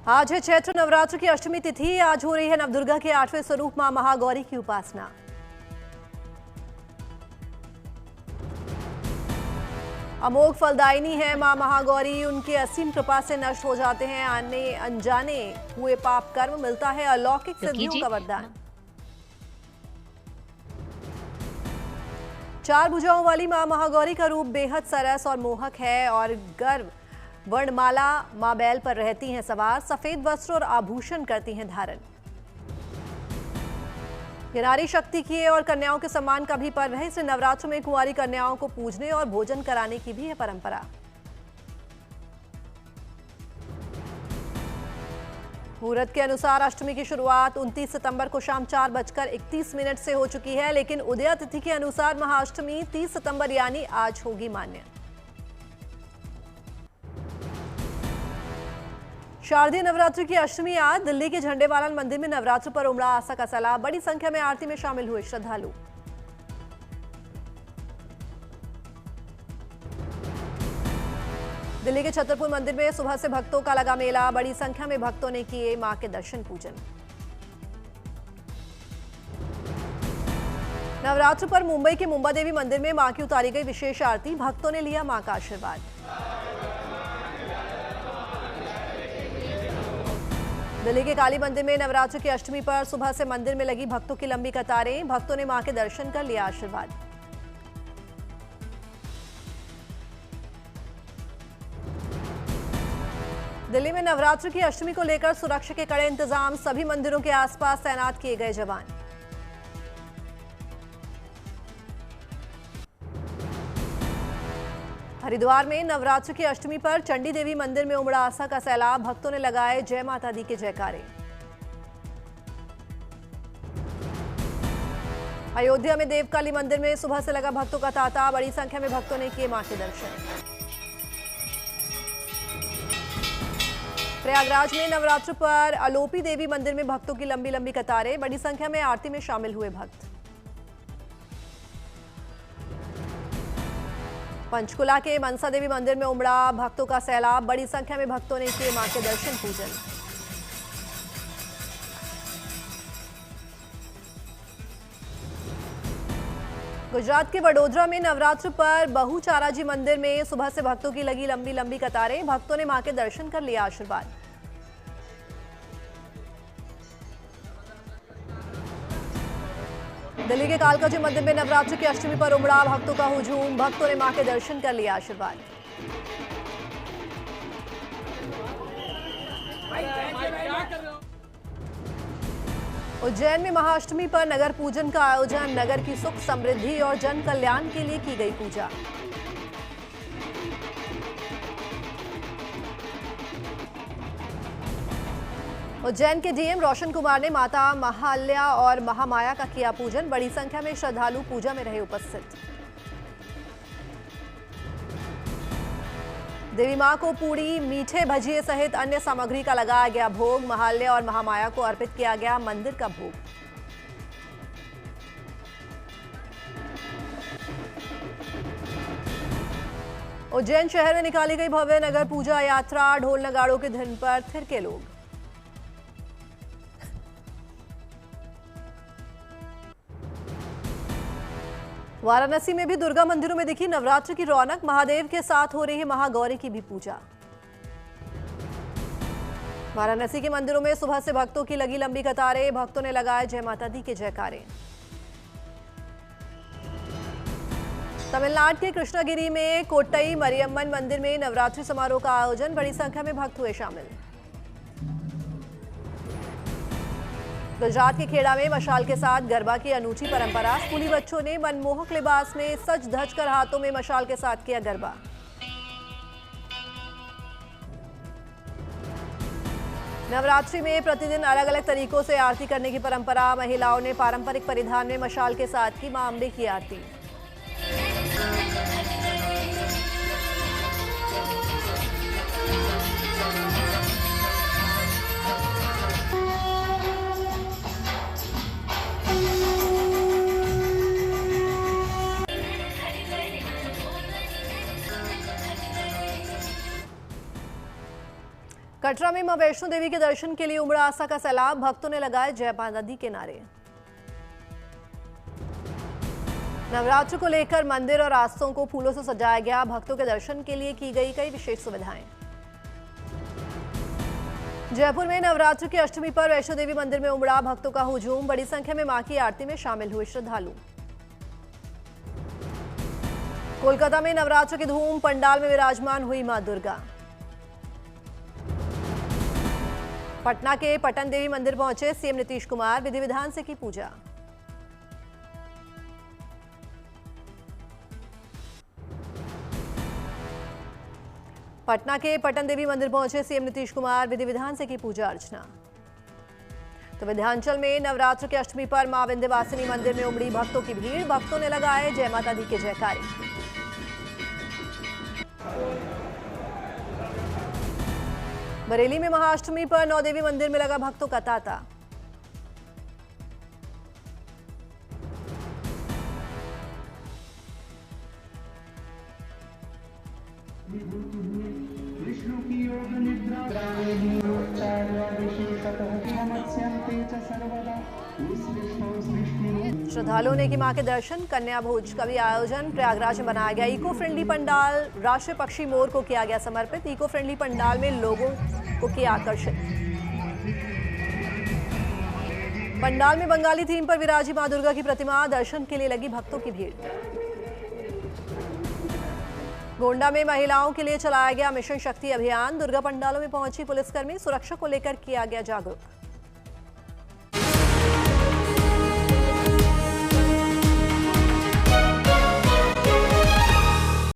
आज है चैत्र नवरात्र की अष्टमी तिथि। आज हो रही है नवदुर्गा के 8वें स्वरूप मां महागौरी की उपासना। अमोघ फलदायिनी है मां महागौरी। उनके असीम कृपा से नष्ट हो जाते हैं आने अनजाने हुए पाप कर्म। मिलता है अलौकिक सिद्धियों का वरदान। 4 भुजाओं वाली मां महागौरी का रूप बेहद सरस और मोहक है और गर्व वर्णमाला मां बैल पर रहती हैं सवार। सफेद वस्त्र और आभूषण करती हैं धारण। ये नारी शक्ति की और कन्याओं के सम्मान का भी पर्व है। इसलिए नवरात्र में कुंवारी कन्याओं को पूजने और भोजन कराने की भी है परंपरा। मुहूर्त के अनुसार अष्टमी की शुरुआत 29 सितंबर को शाम 4:31 से हो चुकी है, लेकिन उदया तिथि के अनुसार महाअष्टमी 30 सितंबर यानी आज होगी मान्य। शारदीय नवरात्रि की अष्टमी आज दिल्ली के झंडेवालान मंदिर में नवरात्र पर उमड़ा आस्था का सैलाब। बड़ी संख्या में आरती में शामिल हुए श्रद्धालु। दिल्ली के छतरपुर मंदिर में सुबह से भक्तों का लगा मेला। बड़ी संख्या में भक्तों ने किए मां के दर्शन पूजन। नवरात्र पर मुंबई के मुंबा देवी मंदिर में मां की उतारी गई विशेष आरती। भक्तों ने लिया मां का आशीर्वाद। दिल्ली के काली मंदिर में नवरात्र की अष्टमी पर सुबह से मंदिर में लगी भक्तों की लंबी कतारें। भक्तों ने मां के दर्शन कर लिया आशीर्वाद। दिल्ली में नवरात्र की अष्टमी को लेकर सुरक्षा के कड़े इंतजाम। सभी मंदिरों के आसपास तैनात किए गए जवान। हरिद्वार में नवरात्र की अष्टमी पर चंडी देवी मंदिर में उमड़ा आस्था का सैलाब। भक्तों ने लगाए जय माता दी के जयकारे। अयोध्या में देवकाली मंदिर में सुबह से लगा भक्तों का तांता। बड़ी संख्या में भक्तों ने किए मां के दर्शन। प्रयागराज में नवरात्र पर अलोपी देवी मंदिर में भक्तों की लंबी लंबी कतारें। बड़ी संख्या में आरती में शामिल हुए भक्त। पंचकुला के मनसा देवी मंदिर में उमड़ा भक्तों का सैलाब। बड़ी संख्या में भक्तों ने किए मां के दर्शन पूजन। गुजरात के वडोदरा में नवरात्र पर बहुचारा जी मंदिर में सुबह से भक्तों की लगी लंबी लंबी कतारें। भक्तों ने मां के दर्शन कर लिया आशीर्वाद। दिल्ली के कालका जी मंदिर में नवरात्र की अष्टमी पर उमड़ा भक्तों का हुजूम। भक्तों ने मां के दर्शन कर लिया आशीर्वाद। उज्जैन में महाअष्टमी पर नगर पूजन का आयोजन। नगर की सुख समृद्धि और जन कल्याण के लिए की गई पूजा। उज्जैन के डीएम रोशन कुमार ने माता महाल्या और महामाया का किया पूजन। बड़ी संख्या में श्रद्धालु पूजा में रहे उपस्थित। देवी मां को पूड़ी मीठे भजिए सहित अन्य सामग्री का लगाया गया भोग। महाल्या और महामाया को अर्पित किया गया मंदिर का भोग। उज्जैन शहर में निकाली गई भव्य नगर पूजा यात्रा। ढोल नगाड़ों के धुन पर थिरके लोग। वाराणसी में भी दुर्गा मंदिरों में दिखी नवरात्र की रौनक। महादेव के साथ हो रही है महागौरी की भी पूजा। वाराणसी के मंदिरों में सुबह से भक्तों की लगी लंबी कतारें। भक्तों ने लगाए जय माता दी के जयकारे। तमिलनाडु के कृष्णागिरी में कोट्टई मरियम्मन मंदिर में नवरात्रि समारोह का आयोजन। बड़ी संख्या में भक्त हुए शामिल। गुजरात के खेड़ा में मशाल के साथ गरबा की अनूठी परंपरा। स्कूली बच्चों ने मनमोहक लिबास में सज धज कर हाथों में मशाल के साथ किया गरबा। नवरात्रि में प्रतिदिन अलग अलग तरीकों से आरती करने की परंपरा। महिलाओं ने पारंपरिक परिधान में मशाल के साथ की मां अम्बे की आरती। कटरा में मां वैष्णो देवी के दर्शन के लिए उमड़ा आस्था का सैलाब, भक्तों ने लगाए जय माता दी के नारे। नवरात्र को लेकर मंदिर और रास्तों को फूलों से सजाया गया, भक्तों के दर्शन के लिए की गई कई विशेष सुविधाएं। जयपुर में नवरात्र की अष्टमी पर वैष्णो देवी मंदिर में उमड़ा भक्तों का हुजूम, बड़ी संख्या में मां की आरती में शामिल हुए श्रद्धालु। कोलकाता में नवरात्र की धूम, पंडाल में विराजमान हुई मां दुर्गा। पटना के पटन देवी मंदिर पहुंचे सीएम नीतीश कुमार, विधि विधान से की पूजा। पटना के पटन देवी मंदिर पहुंचे सीएम नीतीश कुमार, विधि विधान से की पूजा अर्चना। तो विंध्याचल में नवरात्र की अष्टमी पर मां विंध्यवासिनी मंदिर में उमड़ी भक्तों की भीड़, भक्तों ने लगाए जय माता दी के जयकारे। बरेली में महाअष्टमी पर नौदेवी मंदिर में लगा भक्तों का तांता। श्रद्धालुओं ने की मां के दर्शन, कन्या भोज का भी आयोजन प्रयागराज में बनाया गया। इको फ्रेंडली पंडाल राष्ट्रीय पक्षी मोर को किया गया समर्पित। इको फ्रेंडली पंडाल में लोगों को किया आकर्षित। पंडाल में बंगाली थीम पर विराजी मां दुर्गा की प्रतिमा, दर्शन के लिए लगी भक्तों की भीड़। गोंडा में महिलाओं के लिए चलाया गया मिशन शक्ति अभियान, दुर्गा पंडालों में पहुंची पुलिसकर्मी, सुरक्षा को लेकर किया गया जागरूक।